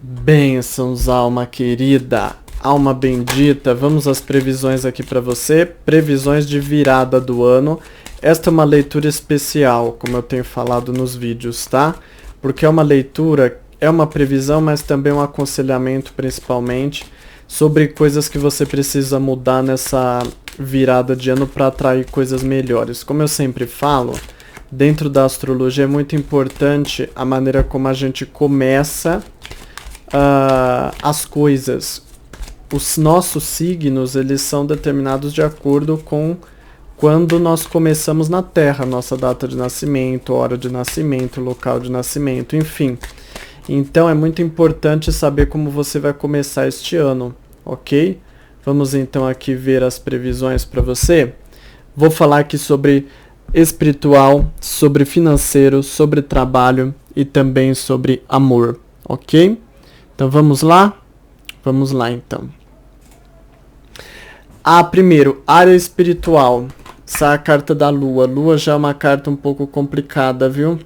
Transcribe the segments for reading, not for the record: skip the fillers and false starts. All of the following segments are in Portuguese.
Bênçãos, alma querida, alma bendita. Vamos às previsões aqui para você, previsões de virada do ano. Esta é uma leitura especial, como eu tenho falado nos vídeos, tá? Porque é uma leitura, é uma previsão, mas também um aconselhamento, principalmente, sobre coisas que você precisa mudar nessa virada de ano para atrair coisas melhores. Como eu sempre falo, dentro da astrologia é muito importante a maneira como a gente começa as coisas. Os nossos signos, eles são determinados de acordo com quando nós começamos na Terra, nossa data de nascimento, hora de nascimento, local de nascimento, enfim. Então é muito importante saber como você vai começar este ano, ok? Vamos então aqui ver as previsões para você. Vou falar aqui sobre espiritual, sobre financeiro, sobre trabalho e também sobre amor, ok? Então vamos lá? Vamos lá então. Primeiro, área espiritual. Essa é a carta da Lua. Lua já é uma carta um pouco complicada, viu?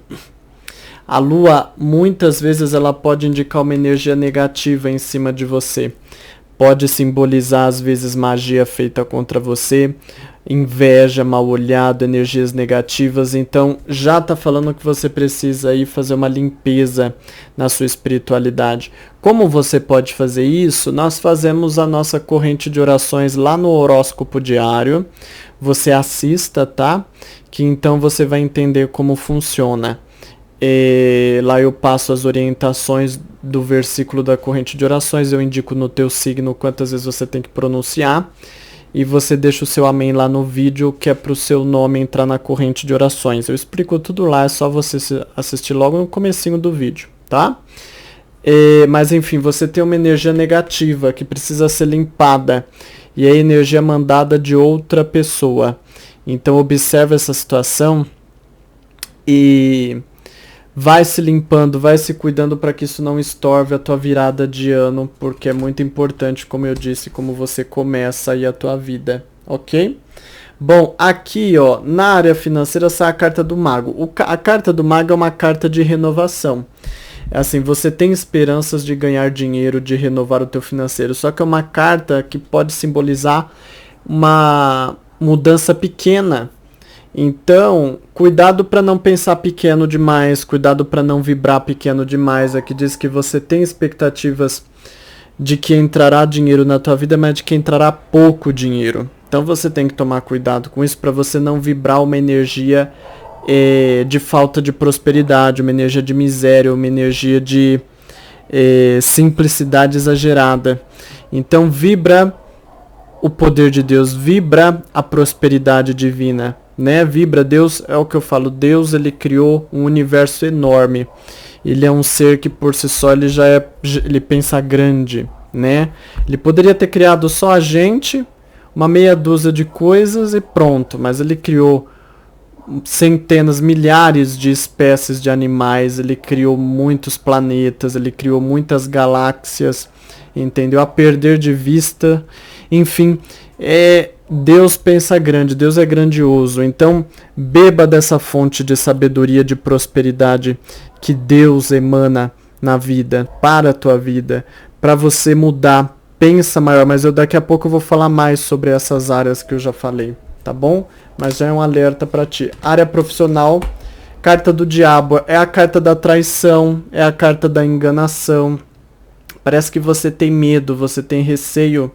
A Lua, muitas vezes, ela pode indicar uma energia negativa em cima de você. Pode simbolizar, às vezes, magia feita contra você, inveja, mal olhado, energias negativas. Então, já está falando que você precisa aí fazer uma limpeza na sua espiritualidade. Como você pode fazer isso? Nós fazemos a nossa corrente de orações lá no horóscopo diário. Você assista, tá? Que então você vai entender como funciona. Lá eu passo as orientações do versículo da corrente de orações, eu indico no teu signo quantas vezes você tem que pronunciar e você deixa o seu amém lá no vídeo, que é para o seu nome entrar na corrente de orações. Eu explico tudo lá, é só você assistir logo no comecinho do vídeo, tá? Mas enfim, você tem uma energia negativa que precisa ser limpada e é a energia mandada de outra pessoa. Então observe essa situação e vai se limpando, vai se cuidando para que isso não estorve a tua virada de ano, porque é muito importante, como eu disse, como você começa aí a tua vida, ok? Bom, aqui ó, na área financeira sai a carta do mago. A carta do mago é uma carta de renovação. É assim, você tem esperanças de ganhar dinheiro, de renovar o teu financeiro, só que é uma carta que pode simbolizar uma mudança pequena. Então, cuidado para não pensar pequeno demais, cuidado para não vibrar pequeno demais. Aqui diz que você tem expectativas de que entrará dinheiro na tua vida, mas de que entrará pouco dinheiro. Então você tem que tomar cuidado com isso para você não vibrar uma energia de falta de prosperidade, uma energia de miséria, uma energia de simplicidade exagerada. Então vibra o poder de Deus, vibra a prosperidade divina. Né? Vibra Deus, é o que eu falo, Deus ele criou um universo enorme. Ele é um ser que por si só ele pensa grande, né? Ele poderia ter criado só a gente, uma meia dúzia de coisas e pronto, mas ele criou centenas, milhares de espécies de animais, ele criou muitos planetas, ele criou muitas galáxias, entendeu? A perder de vista, enfim, Deus pensa grande, Deus é grandioso, então beba dessa fonte de sabedoria, de prosperidade que Deus emana na vida, para a tua vida, para você mudar, pensa maior, mas daqui a pouco eu vou falar mais sobre essas áreas que eu já falei, tá bom? Mas já é um alerta para ti. Área profissional, carta do diabo, é a carta da traição, é a carta da enganação, parece que você tem medo, você tem receio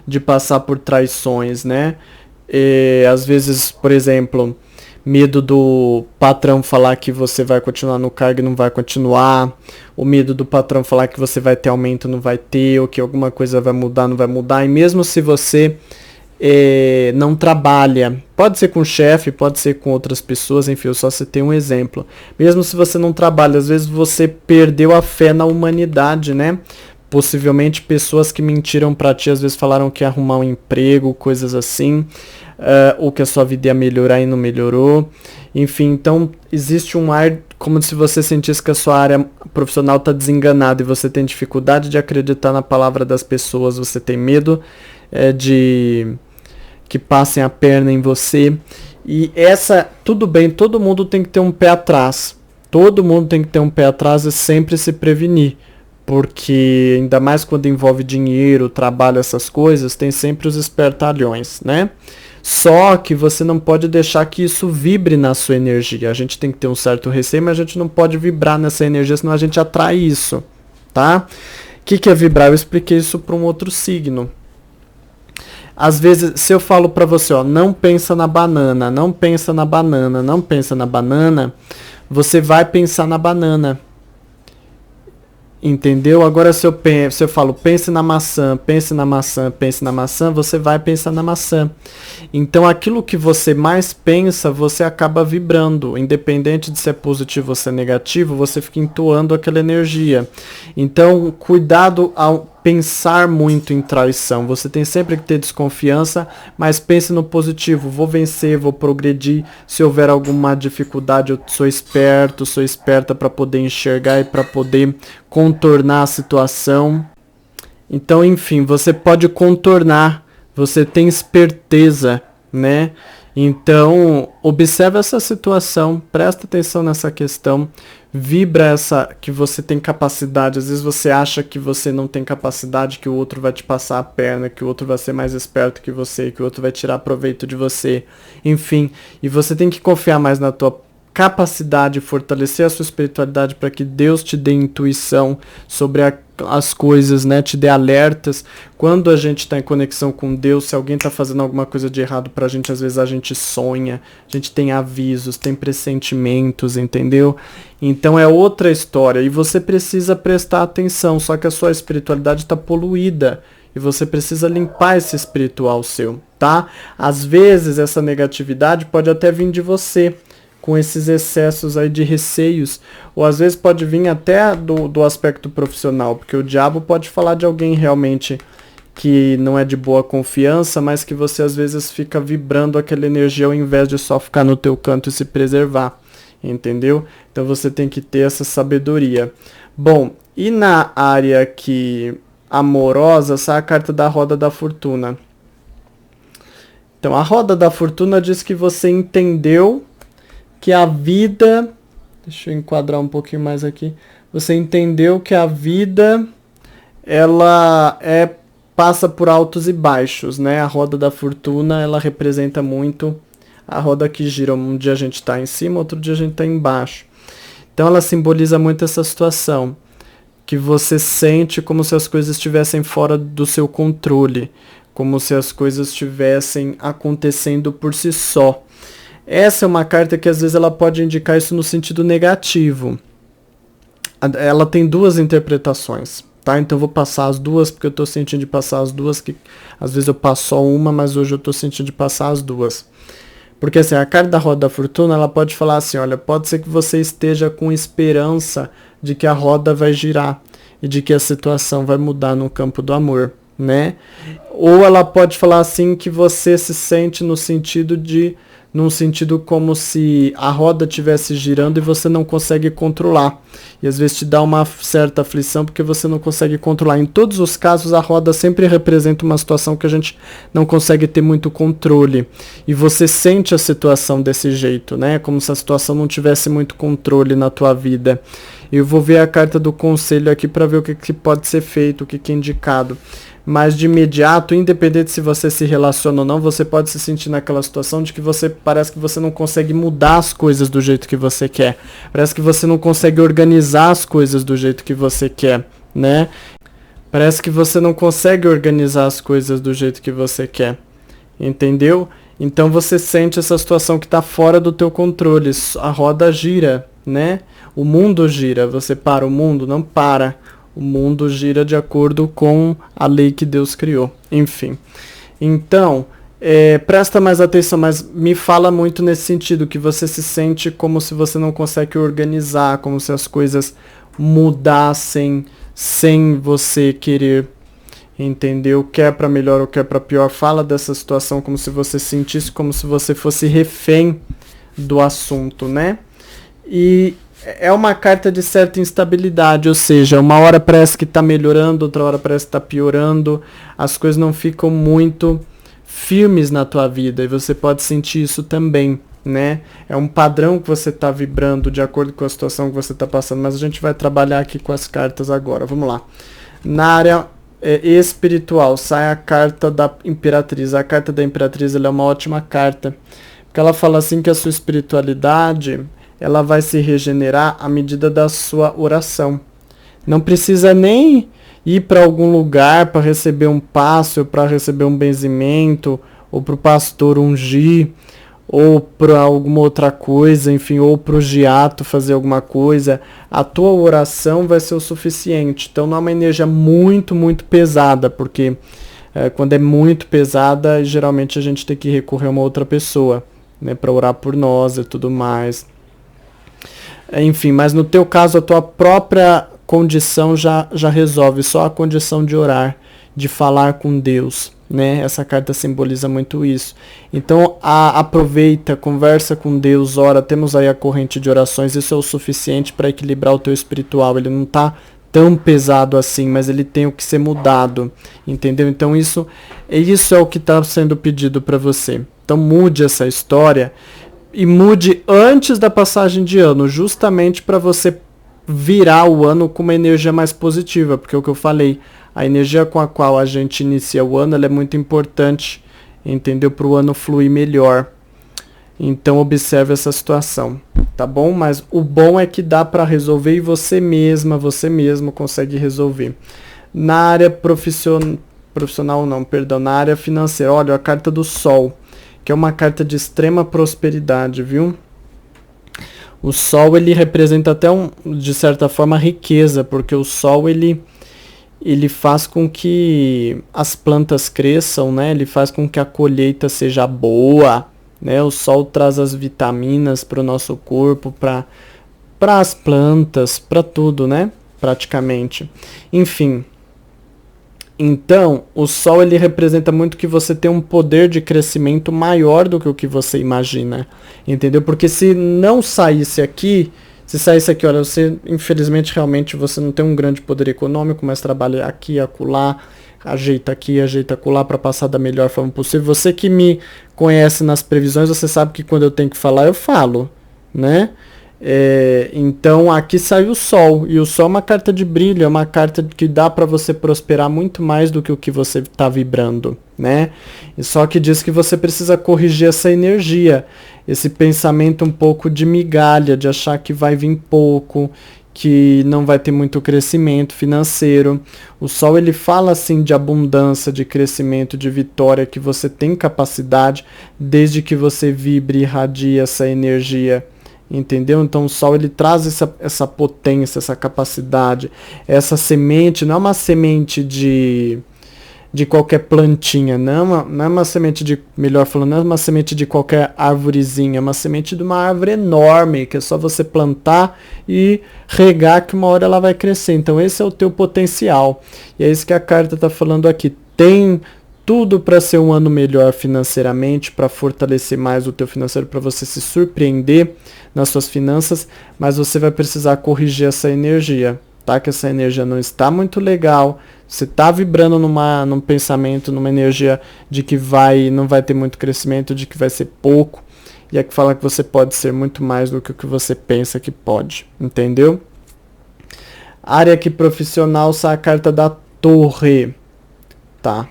de passar por traições, né? Às vezes, por exemplo, medo do patrão falar que você vai continuar no cargo e não vai continuar, o medo do patrão falar que você vai ter aumento, não vai ter, ou que alguma coisa vai mudar, não vai mudar, e mesmo se você não trabalha, pode ser com o chefe, pode ser com outras pessoas, enfim, eu só citei um exemplo, mesmo se você não trabalha, às vezes você perdeu a fé na humanidade, né? Possivelmente pessoas que mentiram pra ti, às vezes falaram que ia arrumar um emprego, coisas assim, ou que a sua vida ia melhorar e não melhorou. Enfim, então existe um ar como se você sentisse que a sua área profissional está desenganada e você tem dificuldade de acreditar na palavra das pessoas, você tem medo de que passem a perna em você. E tudo bem, todo mundo tem que ter um pé atrás. Todo mundo tem que ter um pé atrás e sempre se prevenir. porque ainda mais quando envolve dinheiro, trabalho, essas coisas, tem sempre os espertalhões, né? Só que você não pode deixar que isso vibre na sua energia. A gente tem que ter um certo receio, mas a gente não pode vibrar nessa energia, senão a gente atrai isso, tá? O que é vibrar? Eu expliquei isso para um outro signo. Às vezes, se eu falo para você, ó, não pensa na banana, não pensa na banana, não pensa na banana, você vai pensar na banana. Entendeu? Agora se eu falo, pense na maçã, pense na maçã, pense na maçã, você vai pensar na maçã. Então aquilo que você mais pensa, você acaba vibrando. Independente de se é positivo ou se é negativo, você fica entoando aquela energia. Então, cuidado ao pensar muito em traição. Você tem sempre que ter desconfiança, mas pense no positivo. Vou vencer, vou progredir. Se houver alguma dificuldade, eu sou esperto, sou esperta para poder enxergar e para poder contornar a situação. Então, enfim, você pode contornar. Você tem esperteza, né? Então, observe essa situação, presta atenção nessa questão, vibra essa que você tem capacidade. Às vezes você acha que você não tem capacidade, que o outro vai te passar a perna, que o outro vai ser mais esperto que você, que o outro vai tirar proveito de você, enfim. E você tem que confiar mais na tua capacidade, fortalecer a sua espiritualidade para que Deus te dê intuição sobre as coisas, né? Te dê alertas. Quando a gente está em conexão com Deus, se alguém está fazendo alguma coisa de errado pra gente, às vezes a gente sonha, a gente tem avisos, tem pressentimentos, entendeu? Então é outra história e você precisa prestar atenção, só que a sua espiritualidade está poluída. E você precisa limpar esse espiritual seu, tá? Às vezes essa negatividade pode até vir de você, com esses excessos aí de receios, ou às vezes pode vir até do aspecto profissional, porque o diabo pode falar de alguém realmente que não é de boa confiança, mas que você às vezes fica vibrando aquela energia ao invés de só ficar no teu canto e se preservar, entendeu? Então você tem que ter essa sabedoria. Bom, e na área aqui amorosa, essa é a carta da roda da fortuna. Então a roda da fortuna diz que você entendeu que a vida, deixa eu enquadrar um pouquinho mais aqui, você entendeu que a vida, ela passa por altos e baixos, né? A roda da fortuna, ela representa muito a roda que gira. Um dia a gente está em cima, outro dia a gente está embaixo. Então ela simboliza muito essa situação, que você sente como se as coisas estivessem fora do seu controle, como se as coisas estivessem acontecendo por si só. Essa é uma carta que às vezes ela pode indicar isso no sentido negativo. Ela tem duas interpretações, tá? Então eu vou passar as duas, porque eu tô sentindo de passar as duas, que às vezes eu passo só uma, mas hoje eu tô sentindo de passar as duas. Porque assim, a carta da roda da fortuna, ela pode falar assim, olha, pode ser que você esteja com esperança de que a roda vai girar e de que a situação vai mudar no campo do amor, né? Ou ela pode falar assim que você se sente num sentido como se a roda estivesse girando e você não consegue controlar. E às vezes te dá uma certa aflição porque você não consegue controlar. Em todos os casos, a roda sempre representa uma situação que a gente não consegue ter muito controle. E você sente a situação desse jeito, né? Como se a situação não tivesse muito controle na tua vida. Eu vou ver a carta do conselho aqui para ver o que pode ser feito, o que é indicado. Mas de imediato, independente se você se relaciona ou não, você pode se sentir naquela situação de que parece que você não consegue mudar as coisas do jeito que você quer. Parece que você não consegue organizar as coisas do jeito que você quer, né? Parece que você não consegue organizar as coisas do jeito que você quer, entendeu? Então você sente essa situação que está fora do teu controle. A roda gira, né? O mundo gira. Você para o mundo? Não para. O mundo gira de acordo com a lei que Deus criou. Enfim. Então, presta mais atenção, mas me fala muito nesse sentido, que você se sente como se você não consegue organizar, como se as coisas mudassem sem você querer. Entendeu? Quer para melhor ou quer para pior. Fala dessa situação como se você sentisse como se você fosse refém do assunto, né? E é uma carta de certa instabilidade, ou seja, uma hora parece que está melhorando, outra hora parece que está piorando, as coisas não ficam muito firmes na tua vida e você pode sentir isso também, né? É um padrão que você está vibrando de acordo com a situação que você está passando, mas a gente vai trabalhar aqui com as cartas agora. Vamos lá. Na área espiritual, sai a carta da Imperatriz. A carta da Imperatriz, ela é uma ótima carta, porque ela fala assim que a sua espiritualidade, ela vai se regenerar à medida da sua oração. Não precisa nem ir para algum lugar para receber um passo, para receber um benzimento, ou para o pastor ungir, ou para alguma outra coisa, enfim, ou para o giato fazer alguma coisa. A tua oração vai ser o suficiente. Então não é uma energia muito, muito pesada, porque quando é muito pesada, geralmente a gente tem que recorrer a uma outra pessoa, né, para orar por nós e tudo mais. Enfim, mas no teu caso, a tua própria condição já resolve, só a condição de orar, de falar com Deus, né? Essa carta simboliza muito isso. Então, aproveita, conversa com Deus, ora, temos aí a corrente de orações, isso é o suficiente para equilibrar o teu espiritual, ele não está tão pesado assim, mas ele tem o que ser mudado, entendeu? Então, isso é o que está sendo pedido para você. Então, mude essa história e mude antes da passagem de ano, justamente para você virar o ano com uma energia mais positiva, porque é o que eu falei, a energia com a qual a gente inicia o ano, ela é muito importante, entendeu? Para o ano fluir melhor. Então observe essa situação, tá bom? Mas o bom é que dá para resolver e você mesmo consegue resolver. Na área profissional não, perdão, na área financeira, olha a carta do Sol, que é uma carta de extrema prosperidade, viu? O Sol, ele representa até, de certa forma, riqueza, porque o Sol, ele faz com que as plantas cresçam, né? Ele faz com que a colheita seja boa, né? O Sol traz as vitaminas para o nosso corpo, para as plantas, para tudo, né? Praticamente. Enfim. Então, o Sol, ele representa muito que você tem um poder de crescimento maior do que o que você imagina, entendeu? Porque se não saísse aqui, olha, você, infelizmente, realmente, você não tem um grande poder econômico, mas trabalha aqui, acolá, ajeita aqui, ajeita acolá para passar da melhor forma possível. Você que me conhece nas previsões, você sabe que quando eu tenho que falar, eu falo, né? Então aqui sai o Sol, e o Sol é uma carta de brilho, é uma carta que dá para você prosperar muito mais do que o que você está vibrando, né? E só que diz que você precisa corrigir essa energia, esse pensamento um pouco de migalha, de achar que vai vir pouco, que não vai ter muito crescimento financeiro. O Sol, ele fala assim de abundância, de crescimento, de vitória, que você tem capacidade, desde que você vibre e irradie essa energia. Entendeu? Então o Sol, ele traz essa potência, essa capacidade, essa semente, não é uma semente de qualquer plantinha, não é uma semente de, melhor falando, não é uma semente de qualquer árvorezinha, é uma semente de uma árvore enorme, que é só você plantar e regar que uma hora ela vai crescer. Então esse é o teu potencial, e é isso que a carta está falando aqui. Tem tudo para ser um ano melhor financeiramente, para fortalecer mais o teu financeiro, para você se surpreender nas suas finanças, mas você vai precisar corrigir essa energia, tá? Que essa energia não está muito legal, você está vibrando num pensamento, numa energia de que não vai ter muito crescimento, de que vai ser pouco, e é que fala que você pode ser muito mais do que o que você pensa que pode, entendeu? Área aqui profissional, sai a carta da Torre, tá?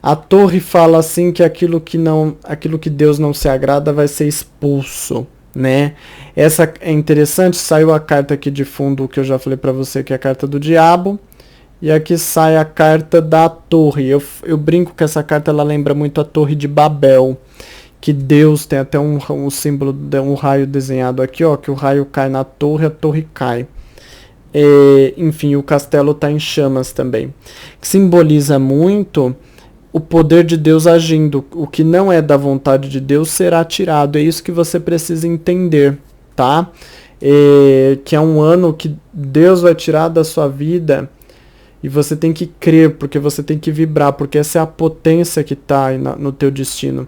A Torre fala assim que aquilo que Deus não se agrada vai ser expulso, né? Essa é interessante, saiu a carta aqui de fundo que eu já falei para você, que é a carta do diabo, e aqui sai a carta da Torre. Eu brinco que essa carta, ela lembra muito a Torre de Babel, que Deus tem até um símbolo de um raio desenhado aqui, ó, que o raio cai na torre, a torre cai. Enfim, o castelo está em chamas também, que simboliza muito o poder de Deus agindo. O que não é da vontade de Deus será tirado. É isso que você precisa entender, tá? Que é um ano que Deus vai tirar da sua vida, e você tem que crer, porque você tem que vibrar, porque essa é a potência que está no teu destino,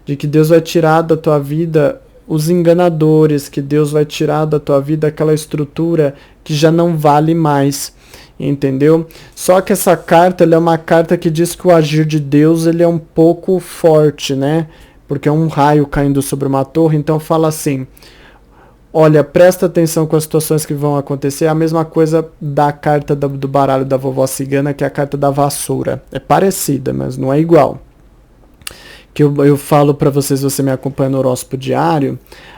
de que Deus vai tirar da tua vida os enganadores, que Deus vai tirar da tua vida aquela estrutura que já não vale mais. Entendeu? Só que essa carta, ela é uma carta que diz que o agir de Deus, ele é um pouco forte, né? porque é um raio caindo sobre uma torre, então fala assim, olha, presta atenção com as situações que vão acontecer, é a mesma coisa da carta do baralho da vovó cigana, que é a carta da vassoura, é parecida, mas não é igual. Que eu falo para vocês, você me acompanha no horóscopo diário,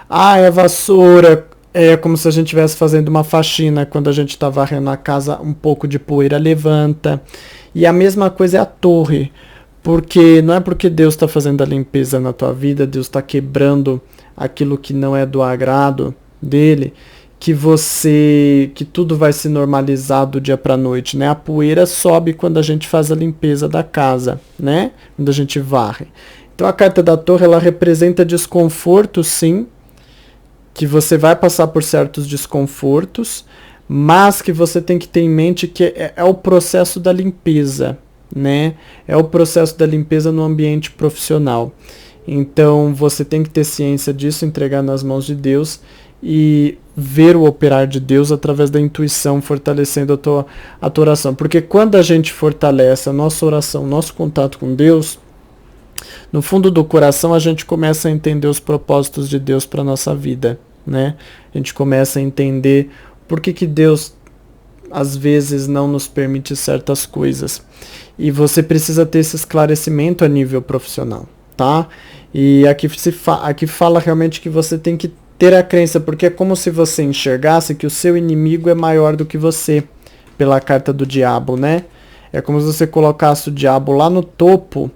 é vassoura, é como se a gente estivesse fazendo uma faxina, quando a gente está varrendo a casa, um pouco de poeira levanta, e a mesma coisa é a torre, porque não é porque Deus está fazendo a limpeza na tua vida, Deus está quebrando aquilo que não é do agrado dele, que tudo vai se normalizar do dia para noite, né? A poeira sobe quando a gente faz a limpeza da casa, né? Quando a gente varre. Então a carta da torre, ela representa desconforto, sim, que você vai passar por certos desconfortos, mas que você tem que ter em mente que é o processo da limpeza, né? É o processo da limpeza no ambiente profissional. Então você tem que ter ciência disso, entregar nas mãos de Deus e ver o operar de Deus através da intuição, fortalecendo a tua oração. Porque quando a gente fortalece a nossa oração, nosso contato com Deus, no fundo do coração a gente começa a entender os propósitos de Deus para a nossa vida, né? A gente começa a entender por que Deus às vezes não nos permite certas coisas. E você precisa ter esse esclarecimento a nível profissional, tá? E aqui fala realmente que você tem que ter a crença, porque é como se você enxergasse que o seu inimigo é maior do que você, pela carta do diabo, né? É como se você colocasse o diabo lá no topo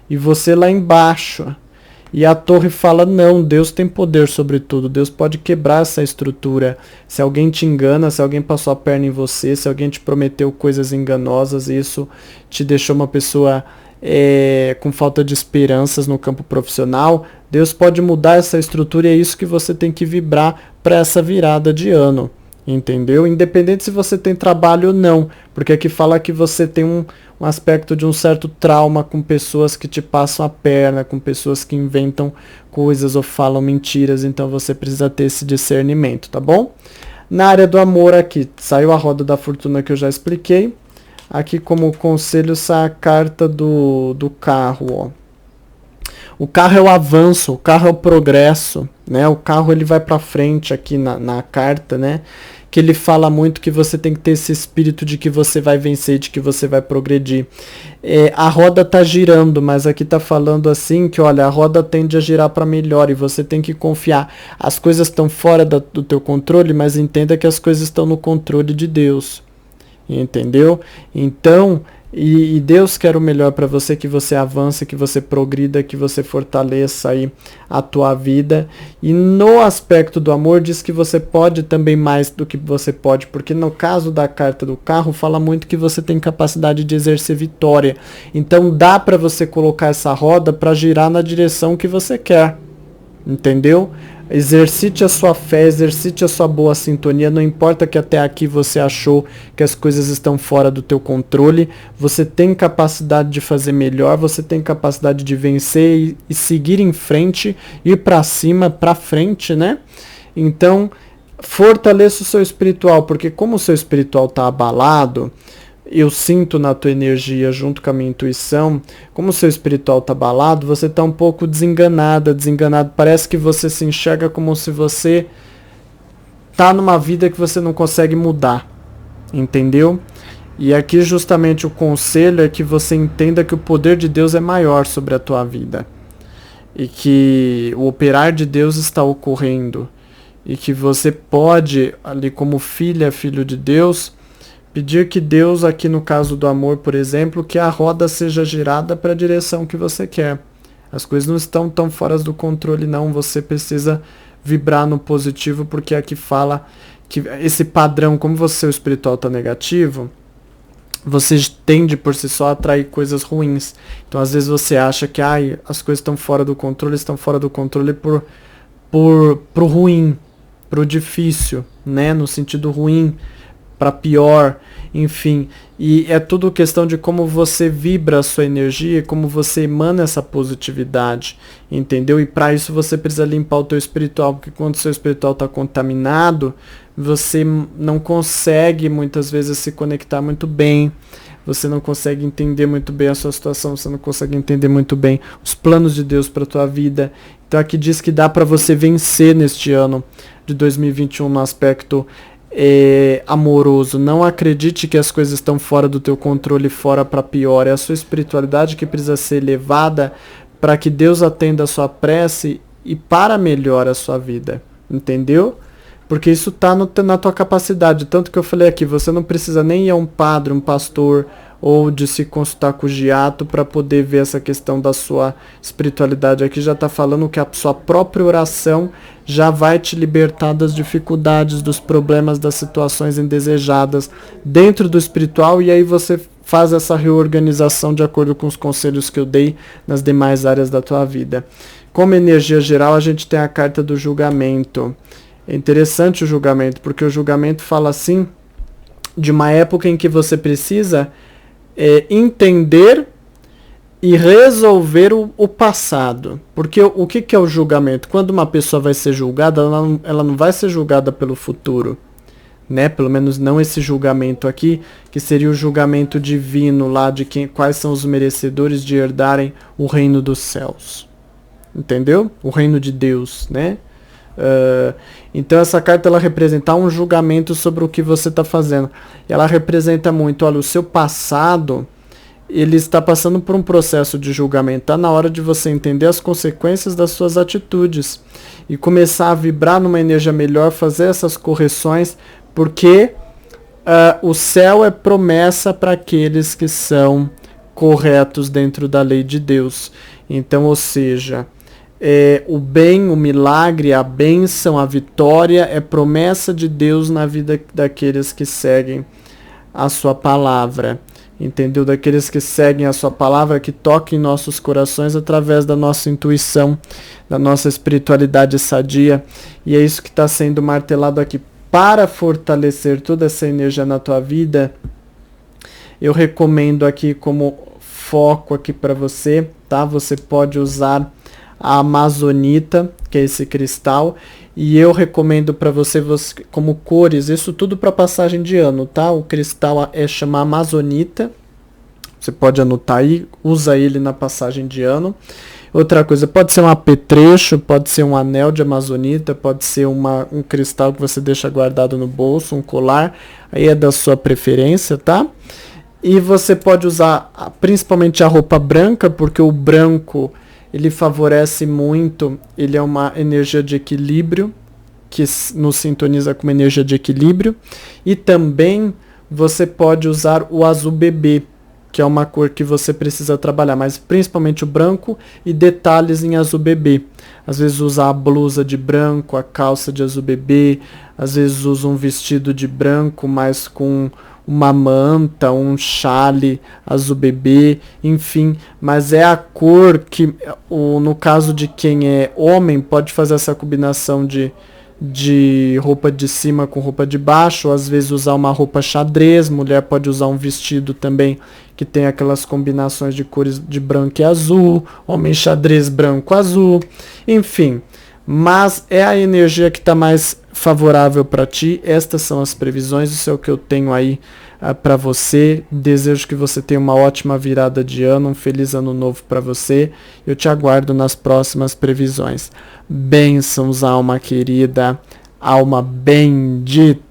e você lá embaixo. E a torre fala, não, Deus tem poder sobre tudo, Deus pode quebrar essa estrutura. Se alguém te engana, se alguém passou a perna em você, se alguém te prometeu coisas enganosas, isso te deixou uma pessoa com falta de esperanças no campo profissional, Deus pode mudar essa estrutura e é isso que você tem que vibrar para essa virada de ano. Entendeu? Independente se você tem trabalho ou não, porque aqui fala que você tem um aspecto de um certo trauma com pessoas que te passam a perna, com pessoas que inventam coisas ou falam mentiras, então você precisa ter esse discernimento, tá bom? Na área do amor aqui, saiu a roda da fortuna que eu já expliquei, aqui como conselho sai a carta do carro, ó. O carro é o avanço, o carro é o progresso, né? O carro ele vai para frente aqui na carta, né? Que ele fala muito que você tem que ter esse espírito de que você vai vencer, de que você vai progredir. A roda tá girando, mas aqui tá falando assim que, olha, a roda tende a girar para melhor e você tem que confiar. As coisas estão fora do teu controle, mas entenda que as coisas estão no controle de Deus. Entendeu? Então, e Deus quer o melhor para você, que você avance, que você progrida, que você fortaleça aí a tua vida. E no aspecto do amor diz que você pode também mais do que você pode, porque no caso da carta do carro fala muito que você tem capacidade de exercer vitória. Então dá para você colocar essa roda para girar na direção que você quer. Entendeu? Exercite a sua fé, exercite a sua boa sintonia, não importa que até aqui você achou que as coisas estão fora do teu controle, você tem capacidade de fazer melhor, você tem capacidade de vencer e seguir em frente, ir para cima, para frente, né? Então, fortaleça o seu espiritual, porque como o seu espiritual está abalado, eu sinto na tua energia, junto com a minha intuição, como o seu espiritual está abalado, você está um pouco desenganado. Parece que você se enxerga como se você está numa vida que você não consegue mudar, entendeu? E aqui justamente o conselho é que você entenda que o poder de Deus é maior sobre a tua vida. E que o operar de Deus está ocorrendo. E que você pode, ali como filha, filho de Deus, pedir que Deus, aqui no caso do amor, por exemplo, que a roda seja girada para a direção que você quer. As coisas não estão tão fora do controle, não. Você precisa vibrar no positivo, porque aqui fala que esse padrão, como você, o espiritual, está negativo, você tende por si só a atrair coisas ruins. Então, às vezes você acha que as coisas estão fora do controle pro ruim, pro difícil, né? No sentido ruim, para pior, enfim, e é tudo questão de como você vibra a sua energia, como você emana essa positividade, entendeu? E para isso você precisa limpar o teu espiritual, porque quando o seu espiritual está contaminado, você não consegue muitas vezes se conectar muito bem, você não consegue entender muito bem a sua situação, você não consegue entender muito bem os planos de Deus para a tua vida. Então aqui diz que dá para você vencer neste ano de 2021 no aspecto amoroso. Não acredite que as coisas estão fora do teu controle, fora para pior. É a sua espiritualidade que precisa ser elevada para que Deus atenda a sua prece e para melhor a sua vida. Entendeu? Porque isso está na tua capacidade. Tanto que eu falei aqui, você não precisa nem ir a um padre, um pastor, ou de se consultar com o Giato para poder ver essa questão da sua espiritualidade. Aqui já está falando que a sua própria oração já vai te libertar das dificuldades, dos problemas, das situações indesejadas dentro do espiritual, e aí você faz essa reorganização de acordo com os conselhos que eu dei nas demais áreas da tua vida. Como energia geral, a gente tem a carta do julgamento. É interessante o julgamento, porque o julgamento fala assim de uma época em que você precisa entender e resolver o passado. Porque o que é o julgamento? Quando uma pessoa vai ser julgada, ela não vai ser julgada pelo futuro, né? Pelo menos não esse julgamento aqui, que seria o julgamento divino lá de quais são os merecedores de herdarem o reino dos céus. Entendeu? O reino de Deus, né? Então essa carta ela representa um julgamento sobre o que você está fazendo. Ela representa muito, olha, o seu passado, ele está passando por um processo de julgamento. Está na hora de você entender as consequências das suas atitudes e começar a vibrar numa energia melhor, fazer essas correções, porque o céu é promessa para aqueles que são corretos dentro da lei de Deus. Então, ou seja, o bem, o milagre, a bênção, a vitória é promessa de Deus na vida daqueles que seguem a sua palavra, entendeu? Daqueles que seguem a sua palavra, que toquem nossos corações através da nossa intuição, da nossa espiritualidade sadia, e é isso que está sendo martelado aqui. Para fortalecer toda essa energia na tua vida, eu recomendo aqui como foco aqui para você, tá? Você pode usar a amazonita, que é esse cristal, e eu recomendo para você como cores, isso tudo para passagem de ano, tá? O cristal chama amazonita, você pode anotar aí, usa ele na passagem de ano. Outra coisa, pode ser um apetrecho, pode ser um anel de amazonita, pode ser um cristal que você deixa guardado no bolso, um colar, aí é da sua preferência, tá? E você pode usar principalmente a roupa branca, porque o branco ele favorece muito, ele é uma energia de equilíbrio, que nos sintoniza com uma energia de equilíbrio. E também você pode usar o azul bebê, que é uma cor que você precisa trabalhar, mas principalmente o branco e detalhes em azul bebê. Às vezes usa a blusa de branco, a calça de azul bebê, às vezes usa um vestido de branco, mas com uma manta, um chale azul bebê, enfim, mas é a cor que, no caso de quem é homem, pode fazer essa combinação de roupa de cima com roupa de baixo, ou às vezes usar uma roupa xadrez, mulher pode usar um vestido também que tem aquelas combinações de cores de branco e azul, homem xadrez branco azul, enfim, mas é a energia que está mais favorável para ti. Estas são as previsões, isso é o que eu tenho aí para você. Desejo que você tenha uma ótima virada de ano, um feliz ano novo para você. Eu te aguardo nas próximas previsões. Bênçãos, alma querida, alma bendita.